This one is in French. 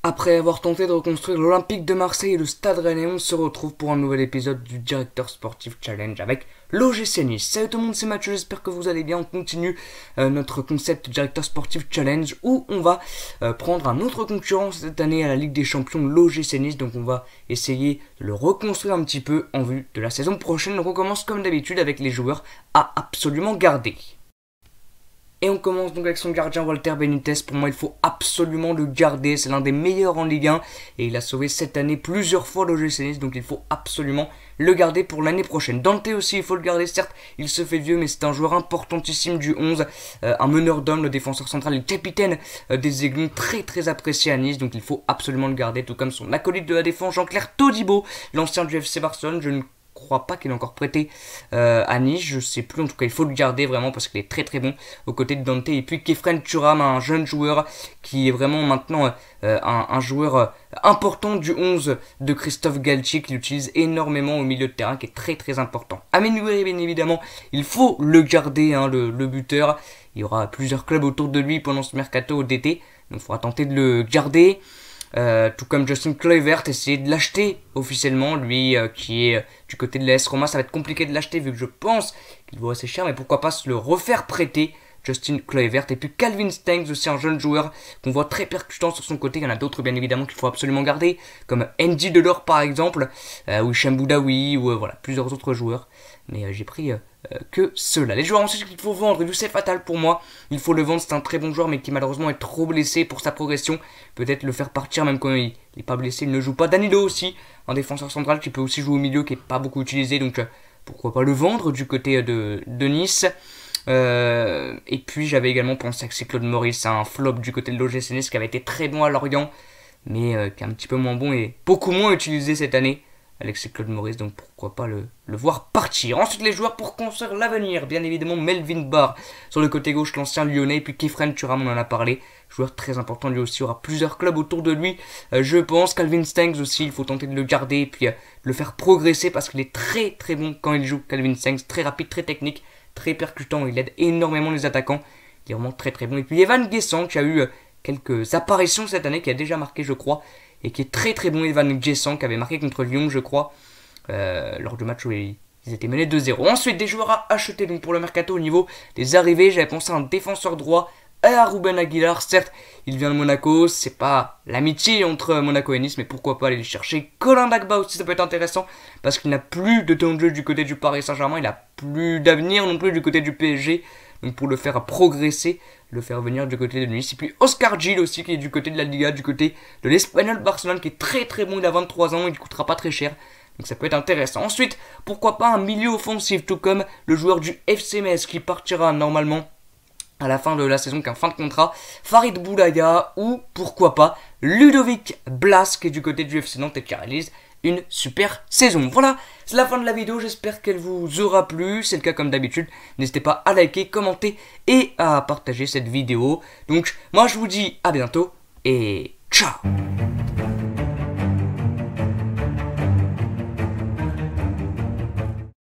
Après avoir tenté de reconstruire l'Olympique de Marseille et le Stade Rennais, on se retrouve pour un nouvel épisode du Directeur Sportif Challenge avec l'OGC Nice. Salut tout le monde, c'est Mathieu, j'espère que vous allez bien. On continue notre concept Directeur Sportif Challenge où on va prendre un autre concurrent cette année à la Ligue des Champions, l'OGC Nice. Donc on va essayer de le reconstruire un petit peu en vue de la saison prochaine. Donc on commence comme d'habitude avec les joueurs à absolument garder. Et on commence donc avec son gardien Walter Benitez. Pour moi, il faut absolument le garder. C'est l'un des meilleurs en Ligue 1. Et il a sauvé cette année plusieurs fois l'OGC Nice. Donc il faut absolument le garder pour l'année prochaine. Dante aussi, il faut le garder. Certes, il se fait vieux, mais c'est un joueur importantissime du 11. Un meneur d'hommes, le défenseur central, le capitaine des Aiglons. Très apprécié à Nice. Donc il faut absolument le garder. Tout comme son acolyte de la défense, Jean-Claire Todibo, l'ancien du FC Barcelone. Je ne crois pas qu'il est encore prêté à Nice, je sais plus, en tout cas il faut le garder vraiment parce qu'il est très bon aux côtés de Dante. Et puis Khéphren Thuram, un jeune joueur qui est vraiment maintenant un joueur important du 11 de Christophe Galtier, qui l'utilise énormément au milieu de terrain, qui est très important. Amine Gouiri, bien évidemment, il faut le garder, hein, le buteur. Il y aura plusieurs clubs autour de lui pendant ce mercato d'été, donc il faudra tenter de le garder. Tout comme Justin Kluivert, essayer de l'acheter officiellement, lui qui est du côté de l'AS Roma. Ça va être compliqué de l'acheter vu que je pense qu'il vaut assez cher, mais pourquoi pas se le refaire prêter, Justin Kluivert. Et puis Calvin Stengs, aussi un jeune joueur qu'on voit très percutant sur son côté. Il y en a d'autres bien évidemment qu'il faut absolument garder, comme Andy Delors par exemple, ou Hicham Boudaoui, ou voilà, plusieurs autres joueurs. Mais j'ai pris que ceux-là. Les joueurs ensuite qu'il faut vendre, Youssef Fatal pour moi, il faut le vendre, c'est un très bon joueur mais qui malheureusement est trop blessé pour sa progression. Peut-être le faire partir même quand il n'est pas blessé, il ne joue pas. Danilo aussi, un défenseur central qui peut aussi jouer au milieu, qui n'est pas beaucoup utilisé, donc pourquoi pas le vendre du côté de Nice. Et puis j'avais également pensé que c'est Claude Maurice, un flop du côté de l'OGC Nice qui avait été très bon à Lorient, mais qui est un petit peu moins bon et beaucoup moins utilisé cette année. Alexis Claude Maurice, donc pourquoi pas le voir partir. Ensuite les joueurs pour construire l'avenir, bien évidemment Melvin Barr sur le côté gauche, l'ancien lyonnais, et puis Khéphren Thuram, on en a parlé, joueur très important lui aussi, il y aura plusieurs clubs autour de lui, je pense. Calvin Stengs aussi, il faut tenter de le garder et puis le faire progresser parce qu'il est très bon quand il joue. Calvin Stengs, très rapide, très technique, très percutant, il aide énormément les attaquants, il est vraiment très bon. Et puis Evan Guessant qui a eu quelques apparitions cette année, qui a déjà marqué je crois, et qui est très bon. Evan Guessant qui avait marqué contre Lyon je crois, lors du match où ils étaient menés 2-0. Ensuite des joueurs à acheter donc pour le mercato au niveau des arrivées. J'avais pensé à un défenseur droit, à Ruben Aguilar. Certes il vient de Monaco, c'est pas l'amitié entre Monaco et Nice, mais pourquoi pas aller le chercher. Colin Dagba aussi, ça peut être intéressant parce qu'il n'a plus de temps de jeu du côté du Paris Saint-Germain, il a plus d'avenir non plus du côté du PSG. Donc pour le faire progresser, le faire venir du côté de Nice. Et puis Oscar Gil aussi qui est du côté de la Liga, du côté de l'Espagnol Barcelone, qui est très bon, il a 23 ans, il ne coûtera pas très cher. Donc ça peut être intéressant. Ensuite, pourquoi pas un milieu offensif, tout comme le joueur du FC Metz qui partira normalement à la fin de la saison, qu'un fin de contrat, Farid Boulaya, ou pourquoi pas Ludovic Blas qui est du côté du FC Nantes et qui réalise une super saison. Voilà, c'est la fin de la vidéo, j'espère qu'elle vous aura plu. C'est le cas comme d'habitude, n'hésitez pas à liker, commenter et à partager cette vidéo. Donc moi je vous dis à bientôt et ciao.